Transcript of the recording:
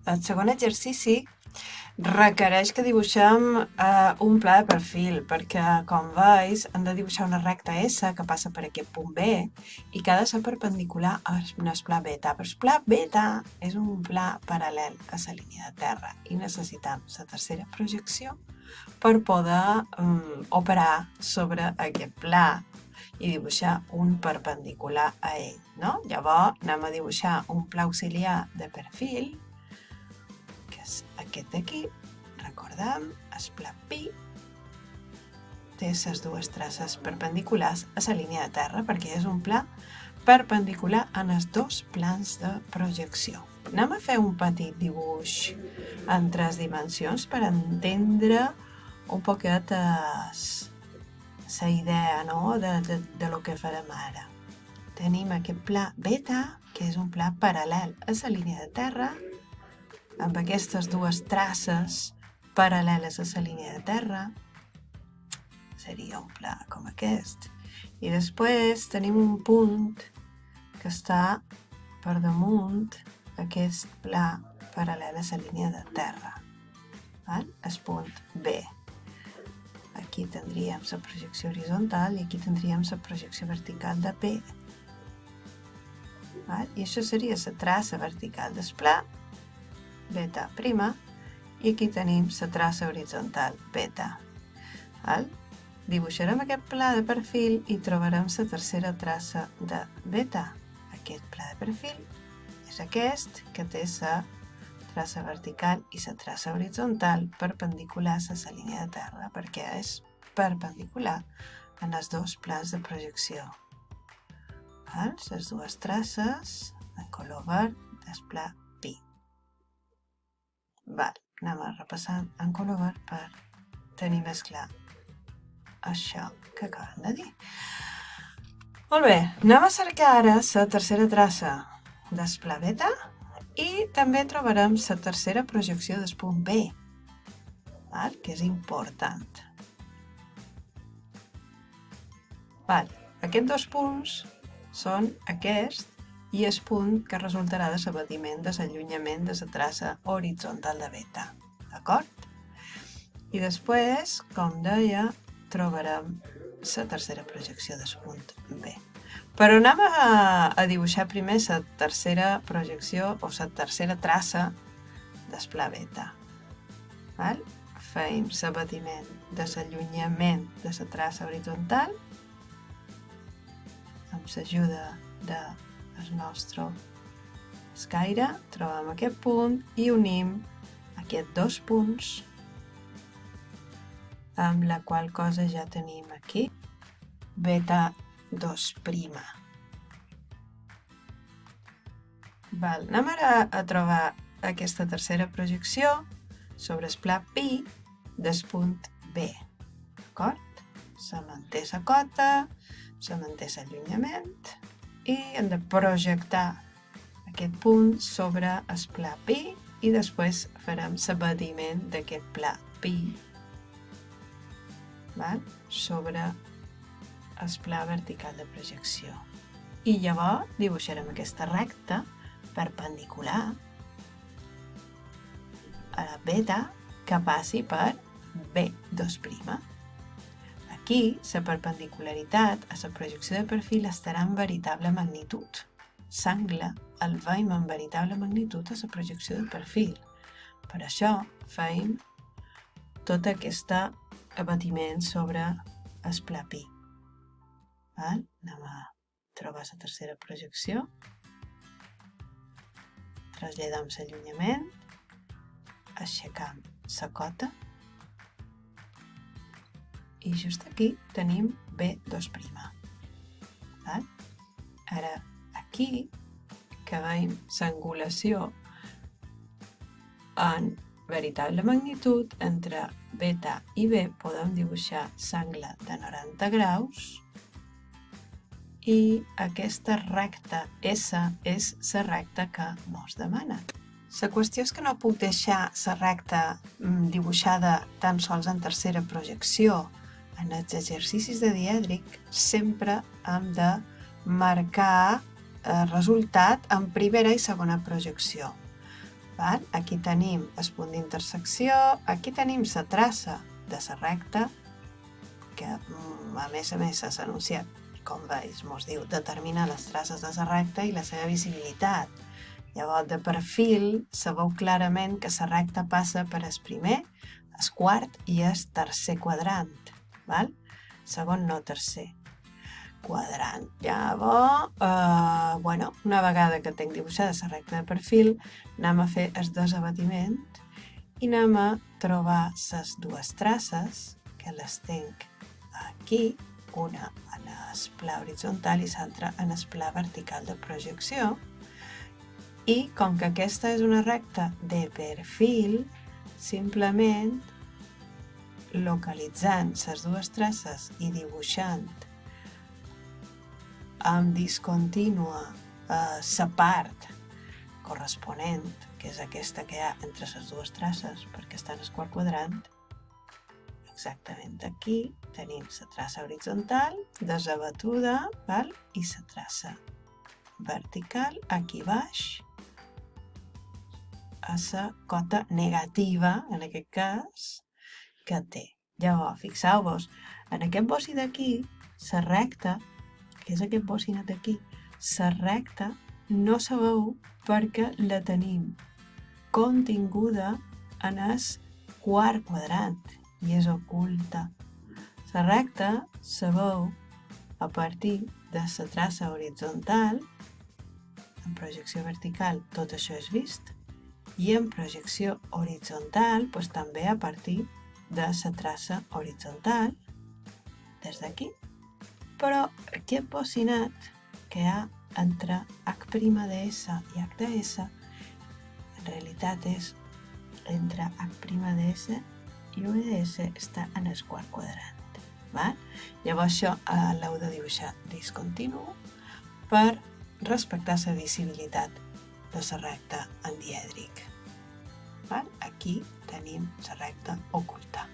El segon exercici requereix que dibuixem un pla de perfil, perquè, com veus, hem de dibuixar una recta S que passa per aquest punt B i que ha de ser perpendicular al pla beta. Però el pla beta és un pla paral·lel a la línia de terra i necessitem la tercera projecció per poder operar sobre aquest pla i dibuixar un perpendicular a ell, no? Llavors anem a dibuixar un pla auxiliar de perfil, que és aquest d'aquí. Recordem, el pla pi té les dues traces perpendiculars a la línia de terra perquè és un pla perpendicular en els dos plans de projecció. Anem a fer un petit dibuix en 3 dimensions per entendre un poquet la idea, no? de lo que farem ara. Tenim aquest pla beta, que és un pla paral·lel a la línia de terra, amb aquestes dues traces paral·leles a la línia de terra. Seria un pla com aquest. I després tenim un punt que està per damunt aquest pla paral·lel a la línia de terra. El punt B. Aquí tindríem la projecció horitzontal i aquí tindríem la projecció vertical de P. I això seria la traça vertical del pla, beta prima, i aquí tenim la traça horitzontal, beta. Dibuixarem aquest pla de perfil i trobarem la tercera traça de beta. Aquest pla de perfil és aquest, que té la traça vertical i la traça horitzontal perpendiculars a la línia de terra, perquè és perpendicular en els dos plans de projecció. Les dues traces en color verd del pla pi. Anem a repassar en color verd per tenir més clar això que acabem de dir. Molt bé, anem a cercar ara la tercera traça del pla beta i també trobarem la tercera projecció del punt B, que és important. Aquests dos punts són aquest i el punt que resultarà de l'abatiment de l'allunyament de la traça horitzontal de beta. D'acord? I després, com deia, trobarem la tercera projecció del punt B. Però anem a dibuixar primer la tercera projecció o la tercera traça del pla beta. Fem l'abatiment de l'allunyament de la traça horitzontal amb l'ajuda del nostre escaire. Trobem aquest punt i unim aquests dos punts, amb la qual cosa ja tenim aquí beta 2'. Anem ara a trobar aquesta tercera projecció sobre el pla pi del punt B. D'acord? Se manté la cota, se manté l'allunyament i hem de projectar aquest punt sobre el pla pi i després farem l'abatiment d'aquest pla pi sobre el pla vertical de projecció. I llavors dibuixarem aquesta recta perpendicular a la beta que passi per B2'. Aquí, la perpendicularitat a la projecció de perfil estarà en veritable magnitud. L'angle el veiem en veritable magnitud a la projecció de perfil. Per això fem tot aquest abatiment sobre el pla pi. Anem a trobar la tercera projecció. Traslladem l'allunyament, aixecam la cota i just aquí tenim B2'. Ara aquí que veiem l'angulació en veritable magnitud entre beta i B, podem dibuixar l'angle de 90 graus i aquesta recta S és la recta que ens demana. La qüestió és que no puc deixar la recta dibuixada tan sols en tercera projecció. En els exercicis de dièdric sempre hem de marcar el resultat en primera i segona projecció. Val? Aquí tenim el punt d'intersecció, aquí tenim la traça de la recta, que a més s'ha anunciat, com veus, mos diu determinar les traces de la recta i la seva visibilitat. Llavors, de perfil, sabeu clarament que la recta passa per el primer, el quart i el tercer quadrant. Val? Segon, no tercer quadrant. Llavors, una vegada que tinc dibuixada la recta de perfil, anem a fer el desabatiment i anem a trobar les dues traces, que les tinc aquí, una en el pla horitzontal i l'altra en el pla vertical de projecció. I com que aquesta és una recta de perfil, simplement localitzant les dues traces i dibuixant amb discontínua la part corresponent, que és aquesta que hi ha entre les dues traces, perquè està en el quart quadrant, exactament aquí tenim la traça horitzontal desabatuda, val? I la traça vertical aquí baix a la cota negativa, en aquest cas, que té. Llavors, fixeu-vos, en aquest bocí d'aquí, la recta, que és aquest bocinet d'aquí, la recta no se veu perquè la tenim continguda en el quart quadrant i és oculta. La recta se veu a partir de la traça horitzontal, en projecció vertical tot això és vist, i en projecció horitzontal també a partir de la traça horitzontal, des d'aquí. Però aquest bocinet que hi ha entre H' i H'S en realitat és entre H' i UDS està en el quart quadrant. Val? Llavors això l'heu de dibuixar discontinu per respectar la visibilitat de la recta en dièdric. Val? Aquí tenim la recta oculta.